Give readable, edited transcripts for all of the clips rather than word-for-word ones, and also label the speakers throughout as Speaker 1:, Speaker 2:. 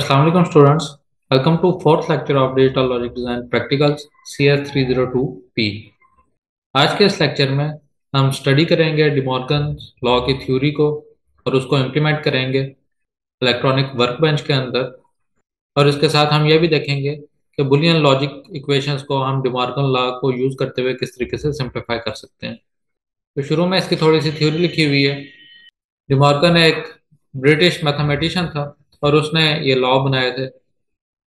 Speaker 1: अस्सलाम वालेकुम students. Welcome to fourth lecture of digital logic design practicals CS302P। आज के इस लेक्चर में हम स्टडी करेंगे डिमॉर्गन लॉ की थ्योरी को और उसको इम्प्लीमेंट करेंगे इलेक्ट्रॉनिक वर्कबेंच के अंदर। और इसके साथ हम ये भी देखेंगे कि बुलियन लॉजिक इक्वेशंस को हम डिमॉर्गन लॉ को यूज़ करते हुए किस तरीके से सिंप्लीफाई कर सकते हैं। तो शुरू में इसकी थोड़ी सी थ्योरी लिखी हुई है। डिमॉर्गन एक ब्रिटिश मैथमेटिशियन था और उसने ये लॉ बनाए थे।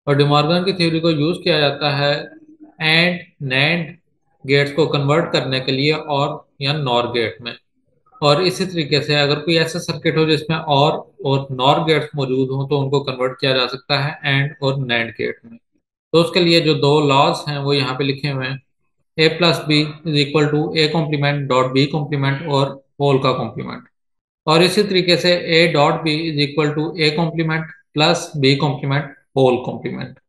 Speaker 1: और डिमॉर्गन की थ्योरी को यूज किया जाता है एंड नैंड गेट्स को कन्वर्ट करने के लिए और या नॉर गेट में। और इसी तरीके से अगर कोई ऐसा सर्किट हो जिसमें और नॉर गेट्स मौजूद हो तो उनको कन्वर्ट किया जा सकता है एंड और नैंड गेट में। तो उसके लिए जो दो लॉज हैं वो यहाँ पे लिखे हुए हैं। A plus B is equal to A complement dot B complement और होल का कॉम्प्लीमेंट। और इसी तरीके से A dot B is equal to A complement plus B complement whole complement.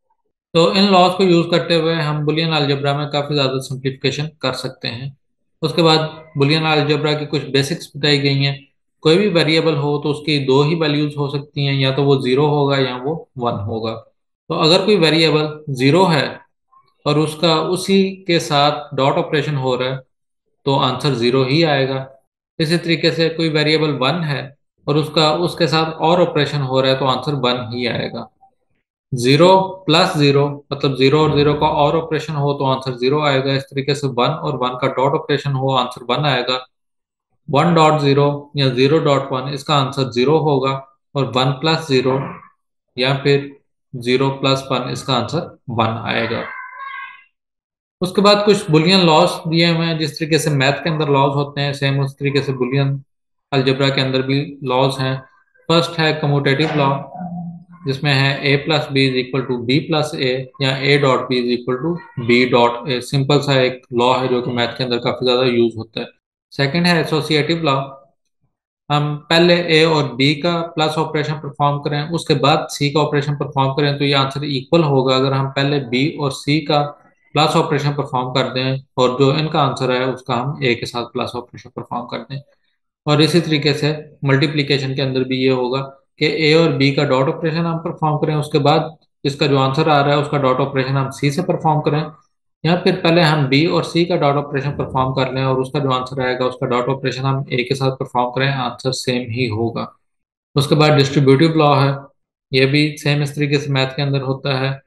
Speaker 1: तो इन लॉज को यूज करते हुए हम बुलियन अलजेब्रा में काफी ज्यादा सिंप्लीफिकेशन कर सकते हैं। उसके बाद बुलियन अलजेब्रा की कुछ बेसिक्स बताई गई हैं। कोई भी वेरिएबल हो तो उसकी दो ही वैल्यूज हो सकती हैं, या तो वो जीरो होगा या वो वन होगा। तो अगर कोई वेरिएबल जीरो है और उसका उसी के साथ डॉट ऑपरेशन हो रहा है तो आंसर जीरो ही आएगा। इसी तरीके से कोई वेरिएबल वन है और उसका उसके साथ और ऑपरेशन हो रहा है तो आंसर वन ही आएगा। जीरो प्लस जीरो मतलब जीरो और जीरो का और ऑपरेशन हो तो आंसर जीरो आएगा। इस तरीके से वन और वन का डॉट ऑपरेशन हो आंसर वन आएगा। वन डॉट जीरो या जीरो डॉट वन इसका आंसर जीरो होगा। और वन प्लस जीरो या फिर जीरो प्लस वन इसका आंसर वन आएगा। उसके बाद कुछ बुलियन लॉज दिए हुए हैं। जिस तरीके से मैथ के अंदर लॉज होते हैं सेम उस तरीके से बुलियन अलजेब्रा के अंदर भी लॉज हैं। फर्स्ट है कम्यूटेटिव लॉ, जिसमें है A plus B is equal to B plus A या A dot B is equal to B dot A. Simple सा एक लॉ है जो कि मैथ के अंदर काफी ज्यादा यूज होता है। सेकंड है एसोसिएटिव लॉ। हम पहले ए और बी का प्लस ऑपरेशन परफॉर्म करें उसके बाद सी का ऑपरेशन परफॉर्म करें तो ये आंसर इक्वल होगा। अगर हम पहले बी और सी का प्लस ऑपरेशन परफॉर्म कर दें और जो इनका आंसर है उसका हम ए के साथ प्लस ऑपरेशन परफॉर्म कर दें। और इसी तरीके से मल्टीप्लिकेशन के अंदर भी ये होगा कि ए और बी का डॉट ऑपरेशन हम परफॉर्म करें उसके बाद इसका जो आंसर आ रहा है उसका डॉट ऑपरेशन हम सी से परफॉर्म करें, या फिर पहले हम बी और सी का डॉट ऑपरेशन परफॉर्म कर लें और उसका जो आंसर आएगा उसका डॉट ऑपरेशन हम ए के साथ परफॉर्म करें, आंसर सेम ही होगा। उसके बाद डिस्ट्रीब्यूटिव लॉ है। ये भी सेम इस तरीके से मैथ के अंदर होता है।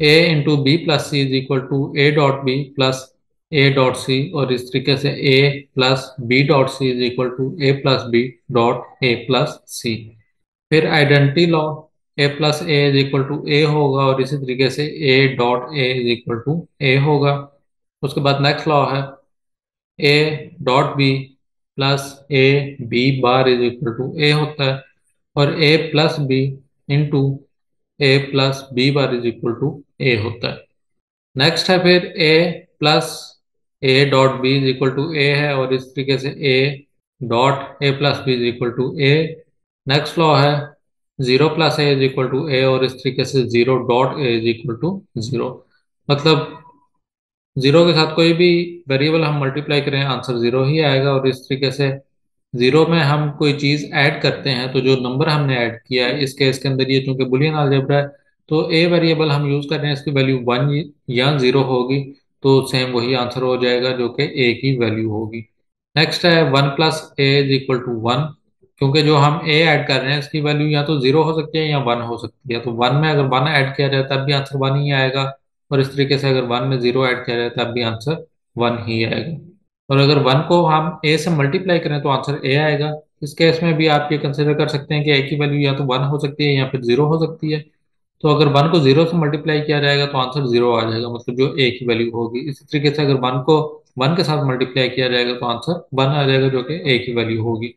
Speaker 1: A into B plus C is equal to A dot B plus A dot C. और इस तरीके से A plus B dot C is equal to A plus B dot A plus C. फिर identity law, A plus A is equal to A होगा और इसी तरीके से A dot A is equal to A होगा। उसके बाद next law है A dot B plus A B bar is equal to A होता है। और A plus B into A plus B bar is equal to A होता है। Next है फिर A plus A dot B is equal to A है और इस तरीके से A dot A plus B is equal to A. Next law है zero plus A is equal to A और इस तरीके से zero dot A is equal to zero. मतलब जीरो के साथ कोई भी वेरिएबल हम मल्टीप्लाई करें आंसर जीरो ही आएगा। और इस तरीके से जीरो में हम कोई चीज ऐड करते हैं तो जो नंबर हमने ऐड किया है इस केस के अंदर ये चूंकि बुलियन अलजेब्रा है तो ए वेरिएबल हम यूज कर रहे हैं इसकी वैल्यू वन या जीरो होगी तो सेम वही आंसर हो जाएगा जो कि ए की वैल्यू होगी। नेक्स्ट है one plus A is equal to one, क्योंकि जो हम ए ऐड कर रहे हैं इसकी वैल्यू या तो जीरो हो सकती है या वन हो सकती है। तो वन में अगर वन ऐड किया जाए तब भी आंसर वन ही आएगा। और इस तरीके से अगर वन में जीरो ऐड किया जाए तब भी आंसर वन ही आएगा। और अगर वन को हम ए से मल्टीप्लाई करें तो आंसर ए आएगा। इस केस में भी आप ये कंसिडर कर सकते हैं कि ए की वैल्यू या तो वन हो सकती है या फिर जीरो हो सकती है। तो अगर वन को जीरो से मल्टीप्लाई किया जाएगा तो आंसर जीरो आ जाएगा, मतलब जो ए की वैल्यू होगी। इसी तरीके से अगर वन को वन के साथ मल्टीप्लाई किया जाएगा तो आंसर वन आ जाएगा जो कि ए की वैल्यू होगी।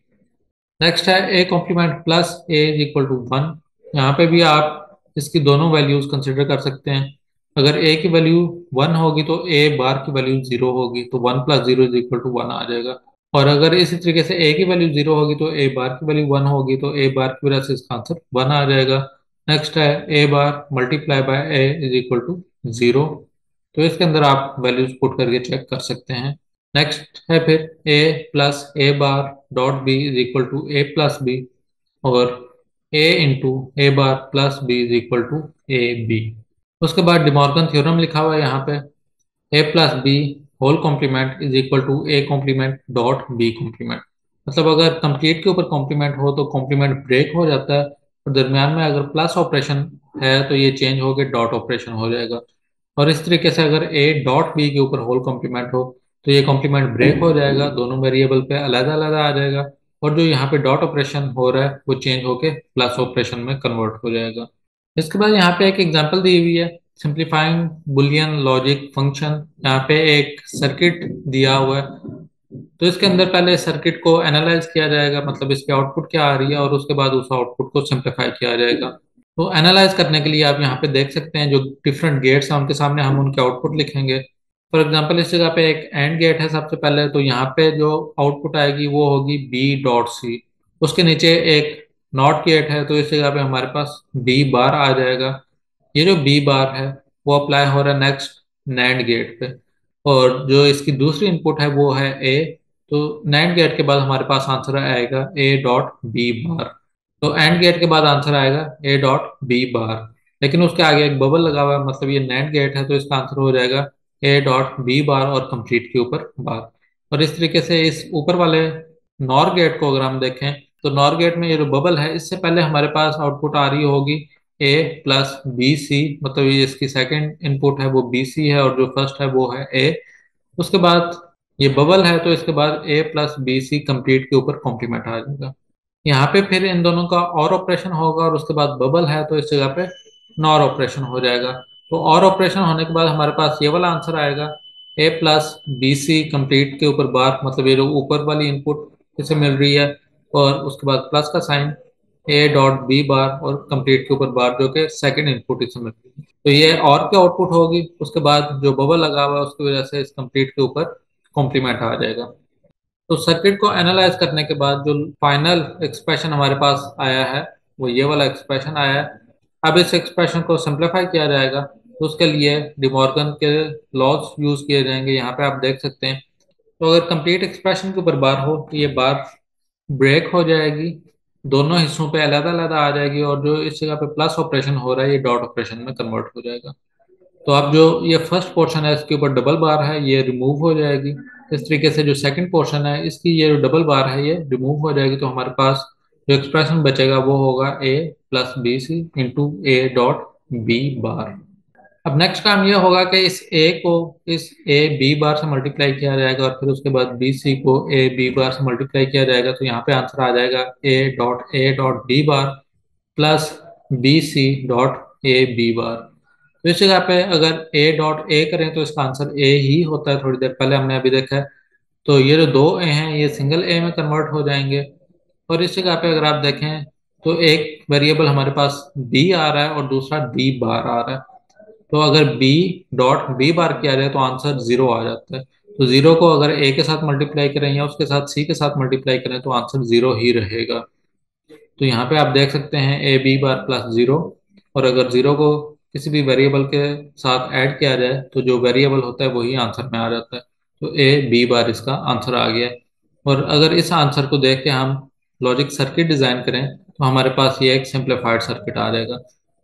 Speaker 1: नेक्स्ट है A complement plus A is equal to one. यहाँ पे भी आप इसकी दोनों वैल्यूज कंसिडर कर सकते हैं। अगर ए की वैल्यू वन होगी तो ए बार की वैल्यू जीरो होगी तो one plus zero is equal to one आ जाएगा। और अगर इसी तरीके से ए की वैल्यू जीरो होगी तो ए बार की वैल्यू वन होगी तो ए बार की वजह से इसका आंसर वन आ जाएगा। नेक्स्ट है A bar multiply by A is equal to zero. तो इसके अंदर आप वैल्यूज पुट करके चेक कर सकते हैं। नेक्स्ट है फिर A plus A bar dot B is equal to A plus B. और A into A bar plus B is equal to A B. उसके बाद डिमॉर्गन थ्योरम लिखा हुआ है यहाँ पे, A plus B whole complement is equal to A complement dot B complement. मतलब अगर कंप्लीट के ऊपर कॉम्प्लीमेंट हो तो कॉम्प्लीमेंट ब्रेक हो जाता है, और दरमियान में अगर प्लस ऑपरेशन है तो ये चेंज होकर डॉट ऑपरेशन हो जाएगा। और इस तरीके से अगर ए डॉट बी के ऊपर होल कॉम्प्लीमेंट हो तो ये कॉम्प्लीमेंट ब्रेक हो जाएगा, दोनों वेरिएबल पे अलग अलग आ जाएगा, और जो यहाँ पे डॉट ऑपरेशन हो रहा है वो चेंज होके प्लस ऑपरेशन में कन्वर्ट हो जाएगा। इसके बाद यहाँ पे एक एग्जांपल दी हुई है, सिंप्लीफाइंग बुलियन लॉजिक फंक्शन। यहाँ पे एक सर्किट दिया हुआ है, तो इसके अंदर पहले सर्किट को एनालाइज किया जाएगा, मतलब इसकी आउटपुट क्या आ रही है, और उसके बाद उस आउटपुट को सिंप्लीफाई किया जाएगा। तो एनालाइज करने के लिए आप यहाँ पे देख सकते हैं जो डिफरेंट गेट्स हैं उनके सामने हम उनके आउटपुट लिखेंगे। फॉर एग्जांपल इस जगह पे एक एंड गेट है सबसे पहले, तो यहाँ पे जो आउटपुट आएगी वो होगी बी डॉट सी। उसके नीचे एक नॉट गेट है, तो इस जगह पे हमारे पास बी बार आ जाएगा। ये जो बी बार है वो अप्लाई हो रहा है नेक्स्ट नैंड गेट पे, और जो इसकी दूसरी इनपुट है वो है ए। तो नैंड गेट के बाद हमारे पास आंसर आएगा ए डॉट बी बार। तो एंड गेट के बाद आंसर आएगा ए डॉट बी बार, लेकिन उसके आगे एक बबल लगा हुआ है, मतलब ये नैंड गेट है, तो इसका आंसर हो जाएगा ए डॉट बी बार और कंप्लीट के ऊपर बार। और इस तरीके से इस ऊपर वाले नॉर गेट को अगर हम देखें तो नॉर गेट में ये जो बबल है इससे पहले हमारे पास आउटपुट आ रही होगी ए प्लस बी सी, मतलब ये इसकी सेकंड इनपुट है वो बी सी है, और जो फर्स्ट है वो है ए। उसके बाद ये बबल है, तो इसके बाद ए प्लस बी सी कंप्लीट के ऊपर कॉम्प्लीमेंट आ जाएगा। यहाँ पे फिर इन दोनों का और ऑपरेशन होगा, और उसके बाद बबल है तो इस जगह पे नॉर ऑपरेशन हो जाएगा। तो और ऑपरेशन होने के बाद हमारे पास ये वाला आंसर आएगा ए प्लस बी सी कंप्लीट के ऊपर बार, मतलब ये जो ऊपर वाली इनपुट इसे मिल रही है, और उसके बाद प्लस का sign A dot B bar और कंप्लीट के ऊपर बार जो कि सेकंड इनपुट इसे मिल रही है। तो ये और क्या आउटपुट होगी, उसके बाद जो बबल लगा हुआ है उसकी वजह से इस कंप्लीट के ऊपर कॉम्प्लीमेंट आ जाएगा। तो सर्किट को एनालाइज करने के बाद जो फाइनल एक्सप्रेशन हमारे पास आया है वो ये वाला एक्सप्रेशन आया है। अब इस एक्सप्रेशन को सिंप्लीफाई किया जाएगा, तो उसके लिए डिमॉर्गन के लॉज यूज किए जाएंगे। यहाँ पे आप देख सकते हैं, तो अगर कंप्लीट एक्सप्रेशन के ऊपर बार हो तो ये बार ब्रेक हो जाएगी, दोनों हिस्सों पे अलग अलग आ जाएगी, और जो इस जगह पे प्लस ऑपरेशन हो रहा है ये डॉट ऑपरेशन में कन्वर्ट हो जाएगा। तो अब जो ये फर्स्ट पोर्शन है इसके ऊपर डबल बार है ये रिमूव हो जाएगी। इस तरीके से जो सेकंड पोर्शन है इसकी ये जो डबल बार है ये रिमूव हो जाएगी, तो हमारे पास जो एक्सप्रेशन बचेगा वो होगा A plus B C into A dot B bar. अब नेक्स्ट काम ये होगा कि इस ए को इस ए बी बार से मल्टीप्लाई किया जाएगा, और फिर उसके बाद बी सी को ए बी बार से मल्टीप्लाई किया जाएगा, तो यहाँ पे आंसर आ जाएगा A dot B bar plus B C dot A B bar. तो इस जगह पे अगर ए डॉट ए करें तो इसका आंसर ए ही होता है, थोड़ी देर पहले हमने अभी देखा है। तो ये जो दो ए हैं ये सिंगल ए में कन्वर्ट हो जाएंगे, और इस जगह पे अगर आप देखें तो एक वेरिएबल हमारे पास बी आ रहा है और दूसरा बी बार आ रहा है। तो अगर बी डॉट बी बार किया जाए तो आंसर जीरो आ जाता है। तो जीरो को अगर ए के साथ मल्टीप्लाई करें या उसके साथ सी के साथ मल्टीप्लाई करें तो आंसर जीरो ही रहेगा। तो यहाँ पे आप देख सकते हैं A B bar plus zero, और अगर जीरो को किसी भी वेरिएबल के साथ ऐड किया जाए तो जो वेरिएबल होता है वही आंसर में आ जाता है। तो ए बी बार इसका आंसर आ गया है। और अगर इस आंसर को देख के हम लॉजिक सर्किट डिजाइन करें तो हमारे पास ये एक सिंप्लीफाइड सर्किट आ जाएगा।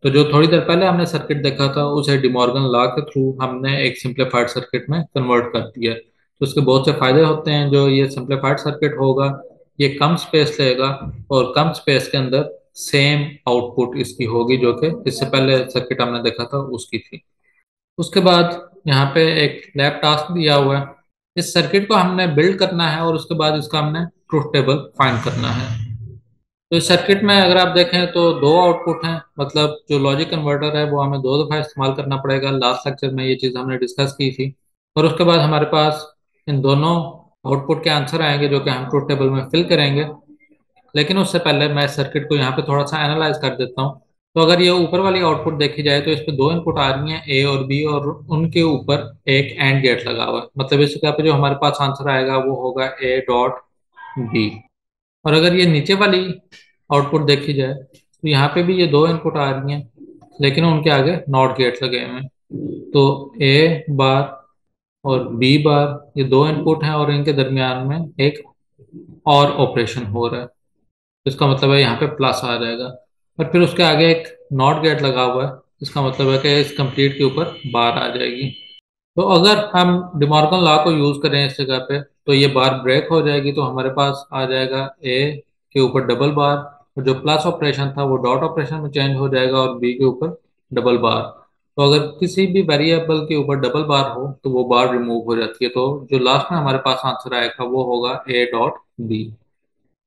Speaker 1: तो जो थोड़ी देर पहले हमने सर्किट देखा था उसे डिमॉर्गन लॉ के थ्रू हमने एक सिंप्लीफाइड सर्किट में कन्वर्ट कर दिया है। तो उसके बहुत से फायदे होते हैं, जो ये सिंप्लीफाइड सर्किट होगा ये कम स्पेस लेगा, और कम स्पेस के अंदर सेम आउटपुट इसकी होगी जो कि इससे पहले सर्किट हमने देखा था उसकी थी। उसके बाद यहाँ पे एक लैब टास्क दिया हुआ है, इस सर्किट को हमने बिल्ड करना है और उसके बाद इसका हमने ट्रुथ टेबल फाइंड करना है। तो इस सर्किट में अगर आप देखें तो दो आउटपुट हैं, मतलब जो लॉजिक कन्वर्टर है वो हमें दो दफ़ा इस्तेमाल करना पड़ेगा, लास्ट लेक्चर में ये चीज़ हमने डिस्कस की थी। और उसके बाद हमारे पास इन दोनों आउटपुट के आंसर आएंगे जो कि हम ट्रुथ टेबल में फिल करेंगे। लेकिन उससे पहले मैं सर्किट को यहाँ पे थोड़ा सा एनालाइज कर देता हूँ। तो अगर ये ऊपर वाली आउटपुट देखी जाए तो इस पे दो इनपुट आ रही हैं ए और बी, और उनके ऊपर एक एंड गेट लगा हुआ है, मतलब इस जगह पे जो हमारे पास आंसर आएगा वो होगा ए डॉट बी। और अगर ये नीचे वाली आउटपुट देखी जाए तो यहाँ पे भी ये दो इनपुट आ रही हैं, लेकिन उनके आगे नॉट गेट लगे हुए हैं। तो ए बार और बी बार ये दो इनपुट हैं और इनके दरमियान में एक और ऑपरेशन हो रहा है, तो इसका मतलब है यहाँ पे प्लस आ जाएगा। और फिर उसके आगे एक नॉट गेट लगा हुआ है। इसका मतलब है कि इस कंप्लीट के ऊपर बार आ जाएगी। तो अगर हम डिमॉर्गन लॉ को यूज करें इस जगह पे, तो ये बार ब्रेक हो जाएगी, तो हमारे पास आ जाएगा ए के ऊपर डबल बार, और जो प्लस ऑपरेशन था वो डॉट ऑपरेशन में चेंज हो जाएगा और बी के ऊपर डबल बार। तो अगर किसी भी वेरिएबल के ऊपर डबल बार हो तो वो बार रिमूव हो जाती है, तो जो लास्ट में हमारे पास आंसर आएगा वो होगा ए डॉट बी।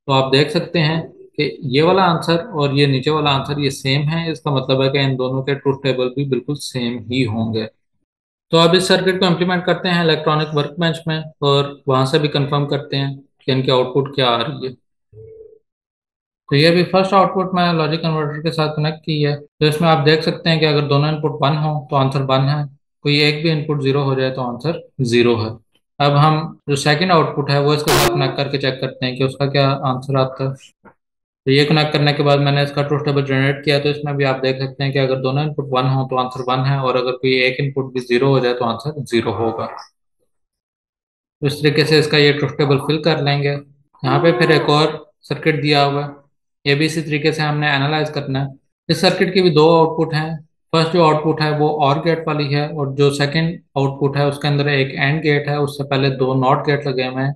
Speaker 1: तो आप देख सकते हैं कि ये वाला आंसर और ये नीचे वाला आंसर ये सेम है। इसका मतलब है कि इन दोनों के ट्रूथ टेबल भी बिल्कुल सेम ही होंगे। तो अब इस सर्किट को इम्प्लीमेंट करते हैं इलेक्ट्रॉनिक वर्क बेंच में, और वहां से भी कंफर्म करते हैं कि इनकी आउटपुट क्या आ रही है। तो ये भी फर्स्ट आउटपुट मैं लॉजिक कन्वर्टर के साथ कनेक्ट की है। तो इसमें आप देख सकते हैं कि अगर दोनों इनपुट वन हो तो आंसर वन है, कोई एक भी इनपुट जीरो हो जाए तो आंसर जीरो है। अब हम जो सेकंड आउटपुट है वो इसके साथ कनेक्ट करके चेक करते हैं कि उसका क्या आंसर आता है। तो ये कनेक्ट करने के बाद मैंने इसका ट्रूथ टेबल जनरेट किया। तो इसमें भी आप देख सकते हैं कि अगर दोनों इनपुट वन हो तो आंसर वन है, और अगर कोई एक इनपुट भी जीरो हो जाए तो आंसर जीरो होगा। तो इस तरीके से इसका ये ट्रुथ टेबल फिल कर लेंगे। यहाँ पे फिर एक और सर्किट दिया हुआ है, ये भी इसी तरीके से हमने एनालाइज करना है। इस सर्किट के भी दो आउटपुट हैं। फर्स्ट जो आउटपुट है वो और गेट वाली है, और जो सेकंड आउटपुट है उसके अंदर एक एंड गेट है, उससे पहले दो नॉट गेट लगे हुए हैं,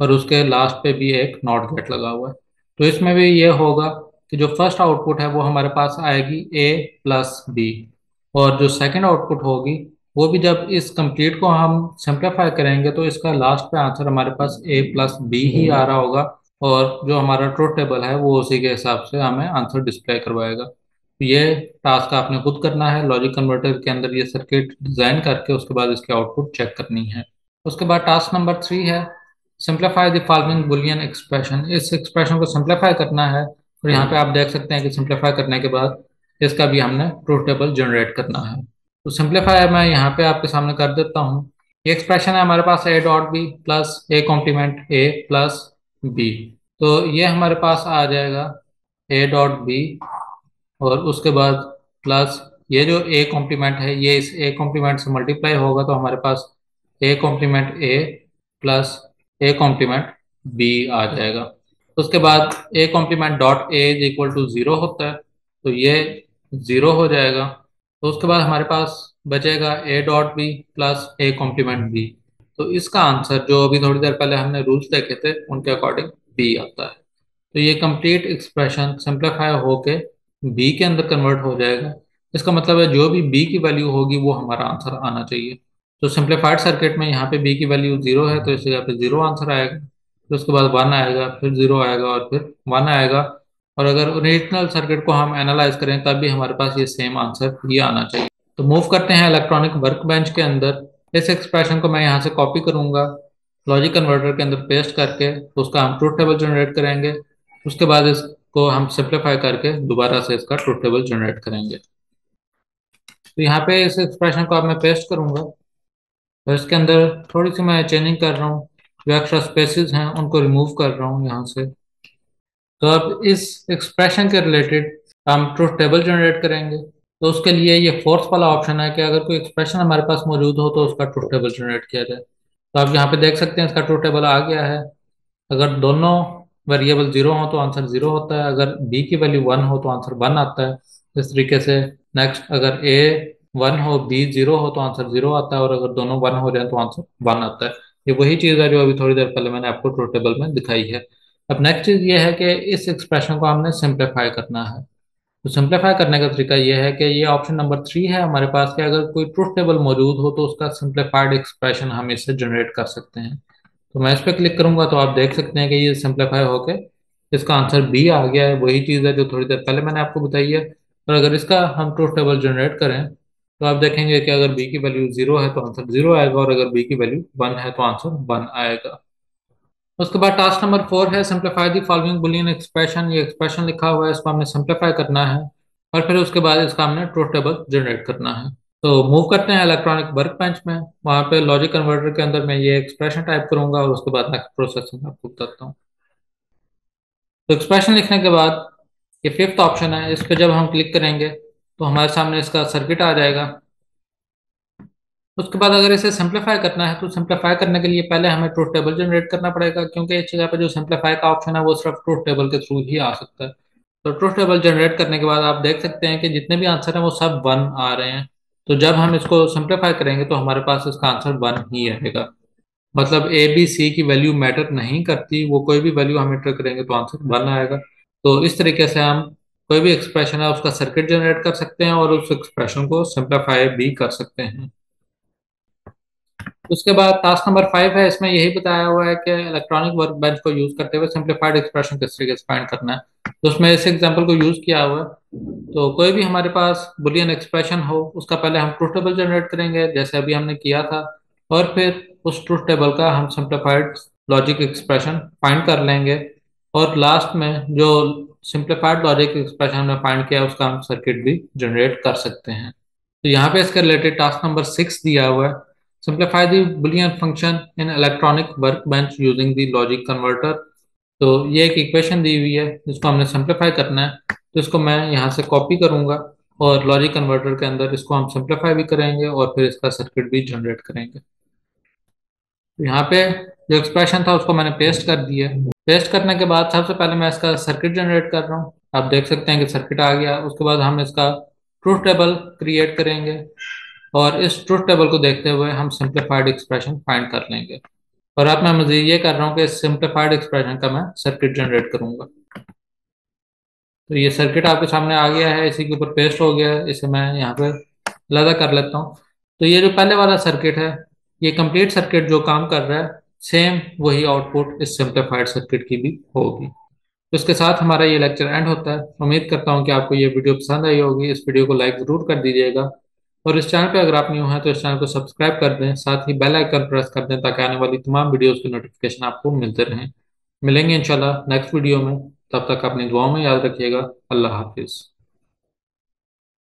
Speaker 1: और उसके लास्ट पे भी एक नॉट गेट लगा हुआ है। तो इसमें भी ये होगा कि जो फर्स्ट आउटपुट है वो हमारे पास आएगी ए प्लस बी, और जो सेकंड आउटपुट होगी वो भी जब इस कंप्लीट को हम सिंप्लीफाई करेंगे तो इसका लास्ट पे आंसर हमारे पास ए प्लस बी ही आ रहा होगा, और जो हमारा ट्रूथ टेबल है वो उसी के हिसाब से हमें आंसर डिस्प्ले करवाएगा। तो ये टास्क आपने खुद करना है, लॉजिक कन्वर्टर के अंदर ये सर्किट डिजाइन करके उसके बाद इसकी आउटपुट चेक करनी है। उसके बाद टास्क नंबर 3 है simplify the following Boolean expression. इस एक्सप्रेशन को सिंप्लीफाई करना है, और यहाँ पे आप देख सकते हैं कि सिंप्लीफाई करने के बाद इसका भी हमने ट्रूथ टेबल जनरेट करना है। तो सिंप्लीफाई मैं यहाँ पे आपके सामने कर देता हूँ। ये एक्सप्रेशन है हमारे पास A dot B plus A complement A plus B. तो ये हमारे पास आ जाएगा ए डॉट बी, और उसके बाद प्लस ये जो ए कॉम्प्लीमेंट है ये इस ए कॉम्प्लीमेंट से मल्टीप्लाई होगा, तो हमारे पास A complement A plus A complement B आ जाएगा। उसके बाद A complement dot A is equal to zero होता है, तो ये जीरो हो जाएगा। तो उसके बाद हमारे पास बचेगा A dot B plus A complement B. तो इसका आंसर जो अभी थोड़ी देर पहले हमने रूल्स देखे थे उनके अकॉर्डिंग बी आता है। तो ये कंप्लीट एक्सप्रेशन सिंप्लीफाई होके बी के अंदर कन्वर्ट हो जाएगा। इसका मतलब है जो भी बी की वैल्यू होगी वो हमारा आंसर आना चाहिए। तो सिंप्लीफाइड सर्किट में यहाँ पे बी की वैल्यू जीरो है, तो इस जगह पे जीरो आंसर आएगा। फिर उसके बाद वन आएगा, फिर जीरो आएगा, और फिर वन आएगा। और अगर ओरिजिनल सर्किट को हम एनालाइज करें तब भी हमारे पास ये सेम आंसर ही आना चाहिए। तो मूव करते हैं इलेक्ट्रॉनिक वर्क बेंच के अंदर। इस एक्सप्रेशन को मैं यहाँ से कॉपी करूंगा, लॉजिक कन्वर्टर के अंदर पेस्ट करके उसका हम ट्रूथ टेबल जनरेट करेंगे। उसके बाद इसको हम सिंप्लीफाई करके दोबारा से इसका ट्रूथ टेबल जनरेट करेंगे। तो यहाँ पे इस एक्सप्रेशन को अब मैं पेस्ट करूंगा, और इसके अंदर थोड़ी सी मैं चेंजिंग कर रहा हूँ। जो एक्स्ट्रा स्पेसेस हैं उनको रिमूव कर रहा हूँ यहाँ से। तो अब इस एक्सप्रेशन के रिलेटेड हम ट्रूथ टेबल जनरेट करेंगे। तो उसके लिए ये फोर्थ वाला ऑप्शन है कि अगर कोई एक्सप्रेशन हमारे पास मौजूद हो तो उसका ट्रूथ टेबल जनरेट किया जाए। तो आप यहाँ पे देख सकते हैं इसका ट्रूथ टेबल आ गया है। अगर दोनों वेरिएबल जीरो हो तो आंसर जीरो होता है, अगर बी की वैल्यू वन हो तो आंसर वन आता है। इस तरीके से नेक्स्ट अगर ए वन हो बी जीरो हो तो आंसर जीरो आता है, और अगर दोनों वन हो जाए तो आंसर वन आता है। ये वही चीज़ है जो अभी थोड़ी देर पहले मैंने आपको ट्रूथ टेबल में दिखाई है। अब नेक्स्ट चीज़ ये है कि इस एक्सप्रेशन को हमने सिंप्लीफाई करना है। तो सिंप्लीफाई करने का तरीका ये है कि ये ऑप्शन नंबर 3 है हमारे पास, कि अगर कोई ट्रूथ टेबल मौजूद हो तो उसका सिंप्लीफाइड एक्सप्रेशन हम इससे जनरेट कर सकते हैं। तो मैं इस पर क्लिक करूंगा तो आप देख सकते हैं कि ये सिंप्लीफाई होके इसका आंसर बी आ गया है। वही चीज़ है जो थोड़ी देर पहले मैंने आपको बताई है। और अगर इसका हम ट्रूथ टेबल जनरेट करें तो आप देखेंगे कि अगर बी की वैल्यू जीरो है तो आंसर जीरो आएगा, और अगर बी की वैल्यू वन है तो आंसर वन आएगा। उसके बाद टास्क नंबर 4 है simplify the following Boolean expression. ये एक्सप्रेशन लिखा हुआ है, इसको हमने सिंप्लीफाई करना है, और फिर उसके बाद इसका हमने ट्रूथ टेबल जनरेट करना है। तो मूव करते हैं इलेक्ट्रॉनिक वर्क बेंच में। वहाँ पे लॉजिक कन्वर्टर के अंदर मैं ये एक्सप्रेशन टाइप करूंगा, और उसके बाद नेक्स्ट प्रोसेसिंग आपको बताता हूँ। तो एक्सप्रेशन लिखने के बाद ये फिफ्थ ऑप्शन है, इस पर जब हम क्लिक करेंगे तो हमारे सामने इसका सर्किट आ जाएगा। उसके बाद अगर इसे सिंप्लीफाई करना है तो सिंप्लीफाई करने के लिए पहले हमें ट्रूथ टेबल जनरेट करना पड़ेगा, क्योंकि इस जगह पे जो सिंप्लीफाई का ऑप्शन है वो सिर्फ ट्रूथ टेबल के थ्रू ही आ सकता है। तो ट्रूथ टेबल जनरेट करने के बाद आप देख सकते हैं कि जितने भी आंसर हैं वो सब वन आ रहे हैं। तो जब हम इसको सिंप्लीफाई करेंगे तो हमारे पास इसका आंसर वन ही रहेगा। मतलब ए बी सी की वैल्यू मैटर नहीं करती, वो कोई भी वैल्यू हम एंटर करेंगे तो आंसर वन आएगा। तो इस तरीके से हम कोई भी एक्सप्रेशन है उसका सर्किट जनरेट कर सकते हैं और उस एक्सप्रेशन को सिंप्लीफाई भी कर सकते हैं। उसके बाद टास्क नंबर 5 है, इसमें यही बताया हुआ है कि इलेक्ट्रॉनिक वर्क बेंच को यूज करते हुए सिंप्लीफाइड एक्सप्रेशन किस तरीके से फाइंड करना है। तो उसमें इस एग्जांपल को यूज किया हुआ है। तो कोई भी हमारे पास बुलियन एक्सप्रेशन हो उसका पहले हम ट्रूथ टेबल जनरेट करेंगे जैसे अभी हमने किया था, और फिर उस ट्रूथ टेबल का हम सिंप्लीफाइड लॉजिक एक्सप्रेशन फाइंड कर लेंगे, और लास्ट में जो सिंप्लीफाइड लॉजिक एक्सप्रेशन हमने फाइंड किया उसका हम सर्किट भी जनरेट कर सकते हैं। तो यहाँ पे इसके रिलेटेड टास्क नंबर 6 दिया हुआ है। Simplify the Boolean function in electronic work bench using the logic converter. तो ये एक इक्वेशन दी हुई है जिसको हमने सिंप्लीफाई करना है। तो इसको मैं यहाँ से कॉपी करूंगा और लॉजिक कन्वर्टर के अंदर इसको हम सिंप्लीफाई भी करेंगे और फिर इसका सर्किट भी जनरेट करेंगे। तो यहाँ पे जो एक्सप्रेशन था उसको मैंने पेस्ट कर दिया। पेस्ट करने के बाद सबसे पहले मैं इसका सर्किट जनरेट कर रहा हूँ। आप देख सकते हैं कि सर्किट आ गया। उसके बाद हम इसका ट्रूथ टेबल क्रिएट करेंगे और इस ट्रूथ टेबल को देखते हुए हम सिंप्लीफाइड एक्सप्रेशन फाइंड कर लेंगे। और अब मैं मजीद ये कर रहा हूँ कि इस सिंप्लीफाइड एक्सप्रेशन का मैं सर्किट जनरेट करूंगा। तो ये सर्किट आपके सामने आ गया है, इसी के ऊपर पेस्ट हो गया है। इसे मैं यहाँ पे अलग कर लेता हूँ। तो ये जो पहले वाला सर्किट है, ये कंप्लीट सर्किट जो काम कर रहा है, सेम वही आउटपुट इस सिंप्लीफाइड सर्किट की भी होगी। तो इसके साथ हमारा ये लेक्चर एंड होता है। उम्मीद करता हूँ कि आपको ये वीडियो पसंद आई होगी। इस वीडियो को लाइक ज़रूर कर दीजिएगा, और इस चैनल पे अगर आप न्यू हैं तो इस चैनल को सब्सक्राइब कर दें, साथ ही बेल आइकन प्रेस कर दें ताकि आने वाली तमाम वीडियोस की नोटिफिकेशन आपको मिलते रहें। मिलेंगे इंशाल्लाह नेक्स्ट वीडियो में। तब तक अपनी दुआओं में याद रखिएगा। अल्लाह हाफिज़।